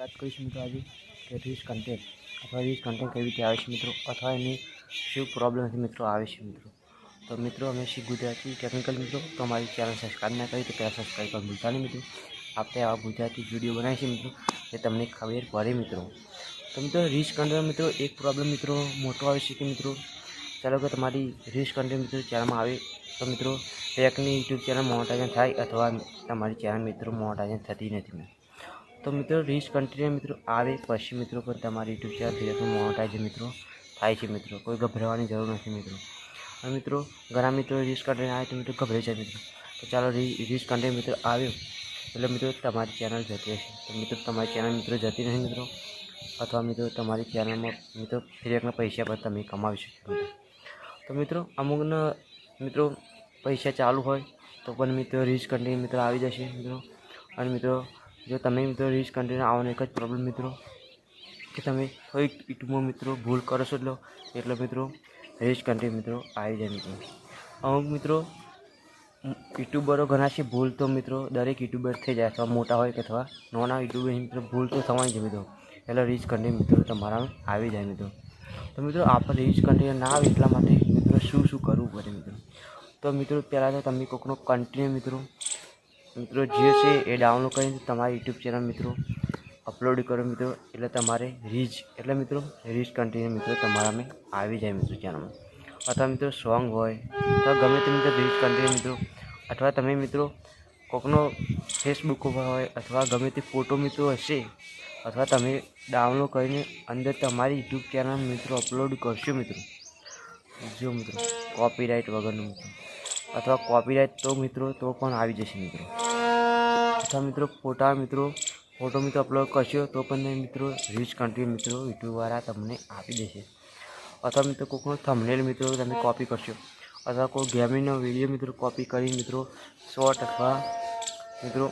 बात કરીશું મિત્રો આજે કે રીલ્સ કન્ટેન્ટ અથવા રીલ્સ કન્ટેન્ટ કેવી રીતે આવે છે મિત્રો અથવા એની શું પ્રોબ્લેમ છે મિત્રો આવે છે મિત્રો। તો મિત્રો અમે શીખ ગુજરાતી ટેકનિકલ મિત્રો તો અમારી ચેનલ સબસ્ક્રાઈબ ના કરી તો પહેલાં સબસ્ક્રાઈબ કરવા ભૂલતા નહીં મિત્રો। આપણે આવા ગુજરાતી વિડીયો બનાવીએ છીએ મિત્રો એ તમને ખબર પડે મિત્રો। તો મિત્રો રીલ્સ કન્ટેન્ટ મિત્રો એક પ્રોબ્લેમ મિત્રો મોટો આવે છે કે મિત્રો ચાલો કે તમારી રીલ્સ કન્ટેન્ટ મિત્રો ચેનલમાં આવે તો મિત્રો એકની યુટ્યુબ ચેનલ મોનેટાઇઝેશન થાય અથવા તમારી ચેનલ મિત્રો મોનેટાઇઝેશન થતી નથી। तो मित्रों રીલ્સ કન્ટેન્ટ મિત્રો આવે પછી મિત્રો પણ તમારી યુટ્યુબ ચેનલ ફેસબુક મોનેટાઇઝેશન મિત્રો થાય છે મિત્રો। કોઈ ગભરાવાની જરૂર નથી મિત્રો। અને મિત્રો ઘણા મિત્રો રીલ્સ કન્ટેન્ટ આવે તો મિત્રો ગભરાઈ જાય મિત્રો। તો ચાલો રીલ્સ કન્ટેન્ટ મિત્રો આવ્યો એટલે મિત્રો તમારી ચેનલ જતી હશે તો મિત્રો તમારી ચેનલ મિત્રો જતી નહીં મિત્રો અથવા મિત્રો તમારી ચેનલમાં મિત્રો ફ્રીના પૈસા પણ તમે કમાવી શકો મિત્રો। તો મિત્રો અમુકના મિત્રો પૈસા ચાલુ હોય તો પણ મિત્રો રીલ્સ કન્ટેન્ટ મિત્રો આવી જશે મિત્રો। અને મિત્રો जो तमे मित्रों રીલ્સ કન્ટેન્ટ આવવાનો एक ज प्रॉब्लम मित्रों कि तमे कोई यूट्यूब मित्रों भूल करो छो एटले मित्रों રીલ્સ कन्टेન્ટ मित्रों आई जाए मित्रों। अमुक मित्रों यूट्यूबरो घना छे भूल तो मित्रों दरेक यूट्यूबर थी जाए अथवा मोटा होय अथवा नाना यूट्यूबर मित्रों भूल तो थवानी ज मित्रों एटले રીલ્સ कन्टेન્ટ मित्रों तमारा आई जाए मित्रों। तो मित्रों आप રીલ્સ कन्टेન્ટ ना आवे एटला माटे मित्रों शुं करवुं पड़े मित्रों। तो मित्रों पहला तो तमे कोईनो कन्टेન્ટ मित्रों जो है ये डाउनलोड कर तमारी यूट्यूब चैनल मित्रों अपलोड करो मित्रों एटले तमारे रीच एटले मित्रों રીલ્સ कन्टेન્ટ मित्रों तमारा में आई जाए मित्रों चैनल में अथवा मित्रों सॉन्ग होय अथवा गमे ते मित्रों રીલ્સ कन्टेન્ટ मित्रों अथवा तमे मित्रों कोकनो फेसबुक पर होय अथवा गमे ते फोटो मित्रों हशे अथवा तमे डाउनलोड करीने अंदर तमारी यूट्यूब चैनल मित्रों अपलोड करशो मित्रों जो मित्रों कॉपीराइट वगरनु मित्रों अथवा कॉपीराइट तो मित्रों तो पण आवी जशे मित्रों। अथवा मित्रों फोटो मित्रों अपलोड करशो तो पण मित्रों રીલ્સ कन्टेન્ટ मित्रों यूट्यूब वाला तमने आपी देशे। अथवा मित्रों कोईनो थंबनेल मित्रों तमे कॉपी करशो अथवा कोई गेमिंगनो विडियो मित्रों कॉपी करी मित्रों शॉर्ट अथवा मित्रों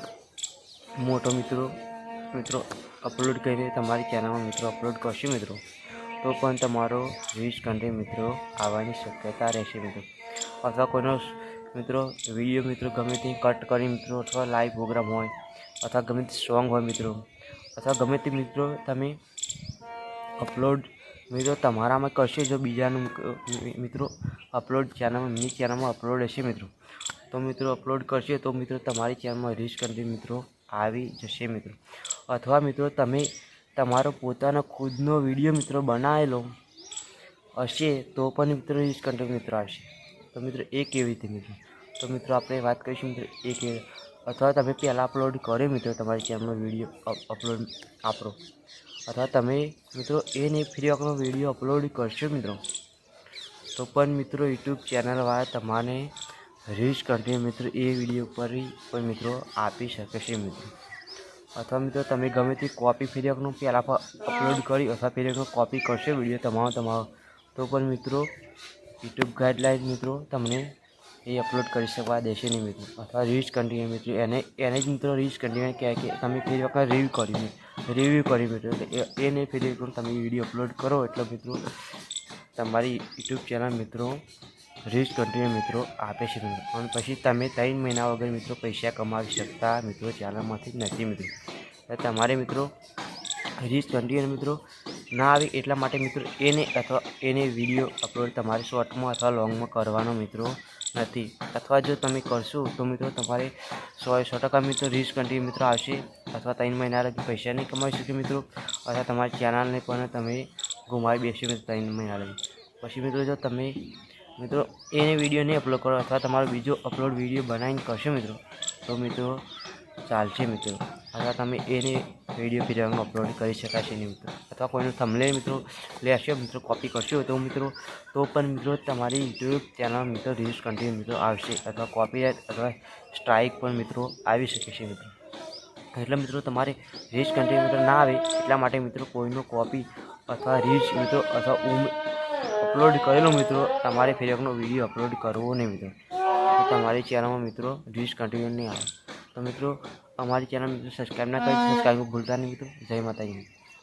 मोटो मित्रों अपलोड करीने तमारी चैनल में मित्रों अपलोड करशो मित्रों तो पण तमारो રીલ્સ कन्टेન્ટ मित्रों आववानी शक्यता रहेशे मित्रों। अथवा कोईनो मित्रों विडियो मित्रों गमे ते कट करी मित्रों अथवा लाइव प्रोग्राम होय अथवा गमे ते सॉन्ग होय मित्रों अथवा गमे ते मित्रों तमे अपलोड मित्रों तमारा में करशो जो बीजानु मित्रों अपलोड चैनल में मिनी चैनल में अपलोड हशे मित्रों तो मित्रों अपलोड करशो तो मित्रों तमारी चैनल में રીલ્સ कन्टेન્ટ मित्रों आवी जशे मित्रों। अथवा मित्रों तमे तमारो पोतानो खुदनो विडियो मित्रों बनावेलो हशे तो पण मित्रों રીલ્સ कन्टेન્ટ मित्रों आवशे। तो मित्रों एक केवी रीते मित्रों तो मित्रों आपणे बात करीशुं मित्रों एक अथवा तमे पहला अपलोड करो मित्रों तमारी चैनल में विडियो अपलोड आपरो अथवा तमे मित्रों ए नहीं फ्री वखनो विडियो अपलोड करशो मित्रों तो पण मित्रों यूट्यूब चैनल वाला तमारे રીલ્સ कन्टेન્ટ मित्रों ए विडियो पर ही मित्रों आपी शके छे मित्रों। अथवा मित्रों तमे गमे ते कॉपी फ्री वखनो पहला अपलोड करी अथवा फ्री वखनो कॉपी करशो विडियो तमारो तो पण मित्रों यूट्यूब गाइडलाइन मित्रों तमने ये अपलोड कर सकवा देशे नहीं मित्रों। अथवा રીલ્સ कन्टेન્ટ मित्रों एने ज मित्रों રીલ્સ कन्टेન્ટ क्या कि तमे फ्री वखत रिव्यू करी मित्रों ए नहीं फ्री वखत तमे विडियो अपलोड करो एटले मित्रों तमारी यूट्यूब चैनल मित्रों રીલ્સ कन्टेન્ટ मित्रों आपे छे मित्रों। और पछी तमे 3 महीना वगर मित्रों पैसा कमावी शकता मित्रों चैनलमांथी नहीं मित्रों। तो तमारे मित्रों રીલ્સ कन्टेન્ટ मित्रों ना आवे एटला माटे मित्रों एने अथवा एने विडियो अपलोड तमारे शॉर्ट में अथवा लॉन्ग में करवानो मित्रों नहीं। अथवा जो तमे करशो तो मित्रों तमारे 100% मित्रों રીલ્સ कन्टेન્ટ मित्रों आवशे अथवा 3 महीना लगी पैसा नहीं कमाई शके मित्रों अथवा तमारी चैनल ने पण तमे गुमावी बेसो मित्रों 3 महीना लगी। पछी मित्रों जो तमे मित्रों एने विडियो नहीं अपलोड करो अथवा तमारो बीजो अपलोड विडियो बनावीने करशो मित्रों तो मित्रों चालशे मित्रों। अथवा तमे एने विडियो फ्री अपलोड करी शकाशे नहीं मित्रों। अथवा कोईनो थंबनेल मित्रों लेशो मित्रों कॉपी करशो तो मित्रों तो पण मित्रों तमारी यूट्यूब चैनल मित्रों રીલ્સ कन्टेન્ટ मित्रों आवशे अथवा कॉपीराइट अथवा स्ट्राइक पण मित्रों आवी शके छे मित्रों। एटले मित्रों तमारे રીલ્સ कन्टेન્ટ मित्रों ना आवे एटला माटे मित्रों कोईनो कॉपी अथवा રીલ્સ मित्रों अथवा अपलोड करेलो मित्रों तमारे फ्री वखनो विडियो अपलोड करवो नहीं मित्रों तो तमारी चैनल में मित्रों રીલ્સ कन्टेન્ટ नहीं आवे। तो मित्रों हमारी चैनल मित्रों सब्सक्राइब ना करें सब्सक्राइब को भूलता नहीं मित्रों। जय माता दी।